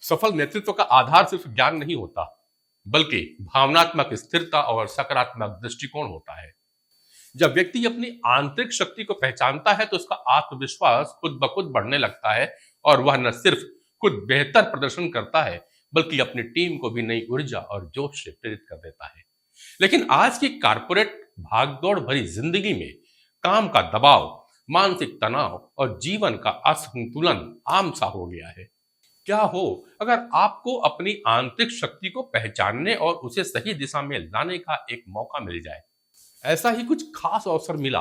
सफल नेतृत्व का आधार सिर्फ ज्ञान नहीं होता, बल्कि भावनात्मक स्थिरता और सकारात्मक दृष्टिकोण होता है। जब व्यक्ति अपनी आंतरिक शक्ति को पहचानता है तो उसका आत्मविश्वास खुद ब खुद बढ़ने लगता है और वह न सिर्फ खुद बेहतर प्रदर्शन करता है, बल्कि अपनी टीम को भी नई ऊर्जा और जोश से प्रेरित कर देता है। लेकिन आज की कारपोरेट भागदौड़ भरी जिंदगी में काम का दबाव, मानसिक तनाव और जीवन का असंतुलन आम सा हो गया है। क्या हो अगर आपको अपनी आंतरिक शक्ति को पहचानने और उसे सही दिशा में लाने का एक मौका मिल जाए? ऐसा ही कुछ खास अवसर मिला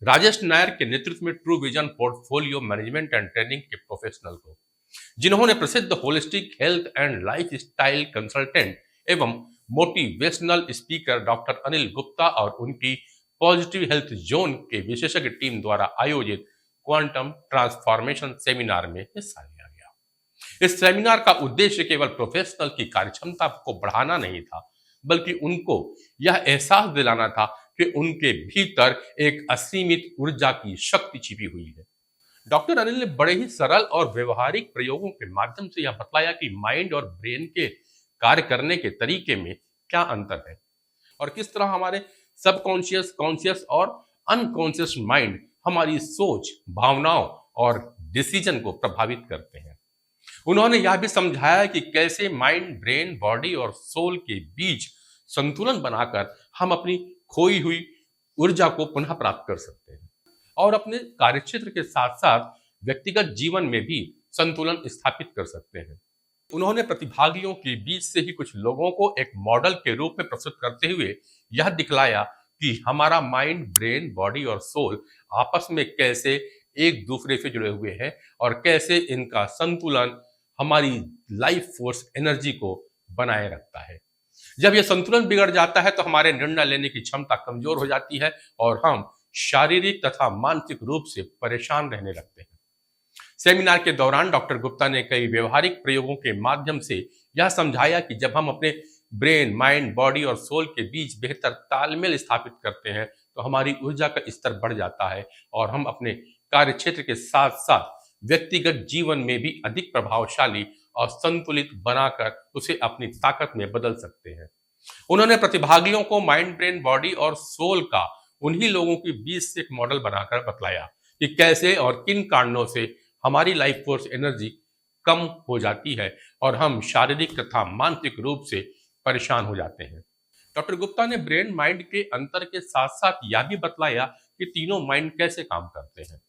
राजेश नायर के नेतृत्व में true vision portfolio management and training के प्रोफेशनल को, जिन्होंने प्रसिद्ध holistic health and life style consultant एवं motivational speaker doctor Anil Gupta और उनकी पॉजिटिव हेल्थ जोन के विशेषज्ञ टीम द्वारा आयोजित क्वांटम ट्रांसफॉर्मेशन सेमिनार में हिस्सा लिया गया। इस सेमिनार का उद्देश्य केवल प्रोफेशनल की कार्यक्षमता को बढ़ाना नहीं था, बल्कि उनको यह एहसास दिलाना था कि उनके भीतर एक असीमित ऊर्जा की शक्ति छिपी हुई है। डॉक्टर अनिल ने बड़े ही सरल और व्यवहारिक प्रयोगों के माध्यम से यह बतलाया कि माइंड और ब्रेन के कार्य करने के तरीके में क्या अंतर है और किस तरह हमारे सबकॉन्शियस, कॉन्शियस और अनकॉन्शियस माइंड हमारी सोच, भावनाओं और डिसीजन को प्रभावित करते हैं। उन्होंने यह भी समझाया कि कैसे माइंड, ब्रेन, बॉडी और सोल के बीच संतुलन बनाकर हम अपनी खोई हुई ऊर्जा को पुनः प्राप्त कर सकते हैं और अपने कार्यक्षेत्र के साथ साथ व्यक्तिगत जीवन में भी संतुलन स्थापित कर सकते हैं। उन्होंने प्रतिभागियों के बीच से ही कुछ लोगों को एक मॉडल के रूप में प्रस्तुत करते हुए यह दिखलाया कि हमारा माइंड, ब्रेन, बॉडी और सोल आपस में कैसे एक दूसरे से जुड़े हुए हैं और कैसे इनका संतुलन हमारी लाइफ फोर्स एनर्जी को बनाए रखता है। जब यह संतुलन बिगड़ जाता है तो हमारे निर्णय लेने की क्षमता कमजोर हो जाती है और हम शारीरिक तथा मानसिक रूप से परेशान रहने लगते हैं। सेमिनार के दौरान डॉक्टर गुप्ता ने कई व्यवहारिक प्रयोगों के माध्यम से यह समझाया कि जब हम अपने ब्रेन, माइंड, बॉडी और सोल के बीच बेहतर तालमेल स्थापित करते हैं तो हमारी ऊर्जा का स्तर बढ़ जाता है और हम अपने कार्य क्षेत्र के साथ साथ व्यक्तिगत जीवन में भी अधिक प्रभावशाली और संतुलित बनाकर उसे अपनी ताकत में बदल सकते हैं। उन्होंने प्रतिभागियों को माइंड, ब्रेन, बॉडी और सोल का उन्हीं लोगों के बीच से एक मॉडल बनाकर बतलाया कि कैसे और किन कारणों से हमारी लाइफ फोर्स एनर्जी कम हो जाती है और हम शारीरिक तथा मानसिक रूप से परेशान हो जाते हैं। डॉक्टर गुप्ता ने ब्रेन माइंड के अंतर के साथ साथ यह भी बतलाया कि तीनों माइंड कैसे काम करते हैं।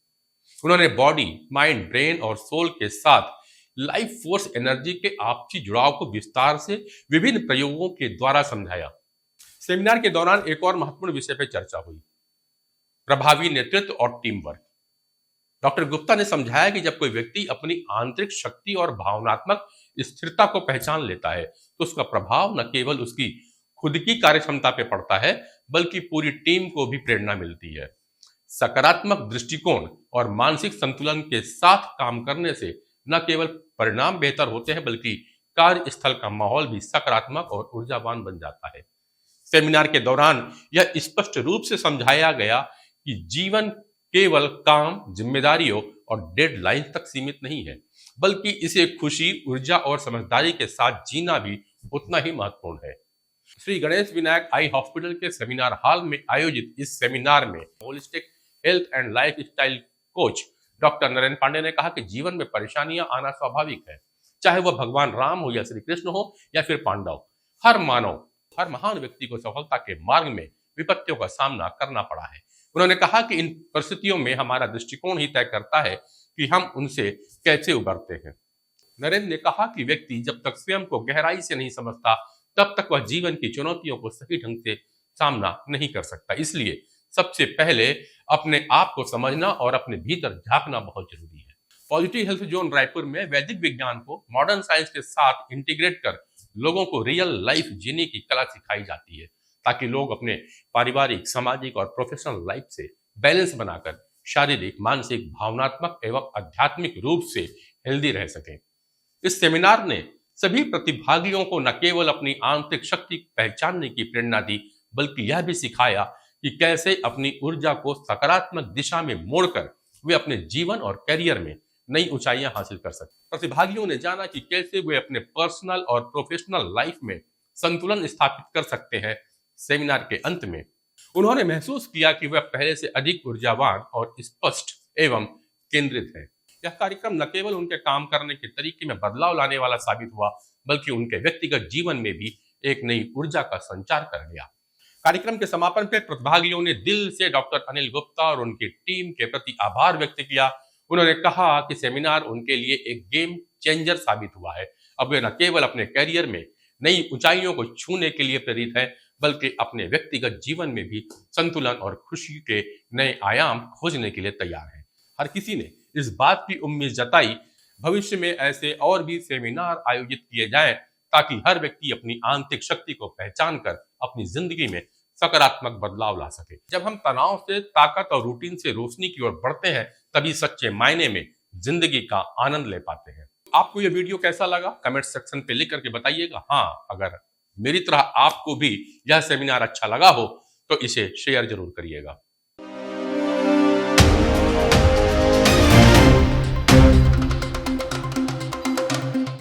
उन्होंने बॉडी, माइंड, ब्रेन और सोल के साथ लाइफ फोर्स एनर्जी के आपसी जुड़ाव को विस्तार से विभिन्न प्रयोगों के द्वारा समझाया। सेमिनार के दौरान एक और महत्वपूर्ण विषय पर चर्चा हुई, प्रभावी नेतृत्व और टीम वर्क। डॉक्टर गुप्ता ने समझाया कि जब कोई व्यक्ति अपनी आंतरिक शक्ति और भावनात्मक स्थिरता को पहचान लेता है तो उसका प्रभाव न केवल उसकी खुद की कार्यक्षमता पे पड़ता है, बल्कि पूरी टीम को भी प्रेरणा मिलती है। सकारात्मक दृष्टिकोण और मानसिक संतुलन के साथ काम करने से न केवल परिणाम बेहतर होते हैं, बल्कि कार्यस्थल का माहौल भी सकारात्मक और ऊर्जावान बन जाता है। सेमिनार के दौरान यह स्पष्ट रूप से समझाया गया कि जीवन केवल काम, जिम्मेदारियों और डेडलाइन तक सीमित नहीं है, बल्कि इसे खुशी, ऊर्जा और समझदारी के साथ जीना भी उतना ही महत्वपूर्ण है। श्री गणेश विनायक आई हॉस्पिटल के सेमिनार हॉल में आयोजित इस सेमिनार में holistic health and life style coach doctor Narendra Pande ने कहा कि जीवन में परेशानियां आना स्वाभाविक है, चाहे वह भगवान राम हो या श्री कृष्ण हो या फिर पांडव। हर मानव, हर महान व्यक्ति को सफलता के मार्ग में विपत्तियों का सामना करना पड़ा है। उन्होंने कहा कि इन परिस्थितियों में हमारा दृष्टिकोण ही तय करता है कि हम उनसे कैसे उबरते हैं। नरेंद्र ने कहा कि व्यक्ति जब तक स्वयं को गहराई से नहीं समझता तब तक वह जीवन की चुनौतियों को सही ढंग से सामना नहीं कर सकता। इसलिए सबसे पहले अपने आप को समझना और अपने भीतर झांकना बहुत जरूरी है। पॉजिटिव हेल्थ जोन रायपुर में वैदिक विज्ञान को मॉडर्न साइंस के साथ इंटीग्रेट कर लोगों को रियल लाइफ जीने की कला सिखाई जाती है, ताकि लोग अपने पारिवारिक, सामाजिक और प्रोफेशनल लाइफ से बैलेंस बनाकर शारीरिक, मानसिक, भावनात्मक एवं आध्यात्मिक रूप से हेल्दी रह सकें। इस सेमिनार ने सभी प्रतिभागियों को न केवल अपनी आंतरिक शक्ति पहचानने की प्रेरणा दी, बल्कि यह भी सिखाया कि कैसे अपनी ऊर्जा को सकारात्मक दिशा में मोड़कर वे अपने जीवन और करियर में नई ऊंचाइयां हासिल कर सकते। प्रतिभागियों ने जाना कि कैसे वे अपने पर्सनल और प्रोफेशनल लाइफ में संतुलन स्थापित कर सकते हैं। सेमिनार के अंत में उन्होंने महसूस किया कि वह पहले से अधिक ऊर्जावान और स्पष्ट एवं केंद्रित है। यह कार्यक्रम न केवल उनके काम करने के तरीके में बदलाव लाने वाला साबित हुआ, बल्कि उनके व्यक्तिगत जीवन में भी एक नई ऊर्जा का संचार कर गया। कार्यक्रम के समापन पर प्रतिभागियों ने दिल से डॉक्टर अनिल गुप्ता और उनकी टीम के प्रति आभार व्यक्त किया। उन्होंने कहा कि सेमिनार उनके लिए एक गेम चेंजर साबित हुआ है। अब वे न केवल अपने करियर में नई ऊंचाइयों को छूने के लिए प्रेरित है, बल्कि अपने व्यक्तिगत जीवन में भी संतुलन और खुशी के नए आयाम खोजने के लिए तैयार है। हर किसी ने इस बात की उम्मीद जताई भविष्य में ऐसे और भी सेमिनार आयोजित किए जाएं, ताकि हर व्यक्ति अपनी आंतरिक शक्ति को पहचान कर अपनी जिंदगी में सकारात्मक बदलाव ला सके। जब हम तनाव से ताकत और रूटीन से रोशनी की ओर बढ़ते हैं, तभी सच्चे मायने में जिंदगी का आनंद ले पाते हैं। आपको यह वीडियो कैसा लगा कमेंट सेक्शन पे लिख करके बताइएगा। हाँ, अगर मेरी तरह आपको भी यह सेमिनार अच्छा लगा हो तो इसे शेयर जरूर करिएगा।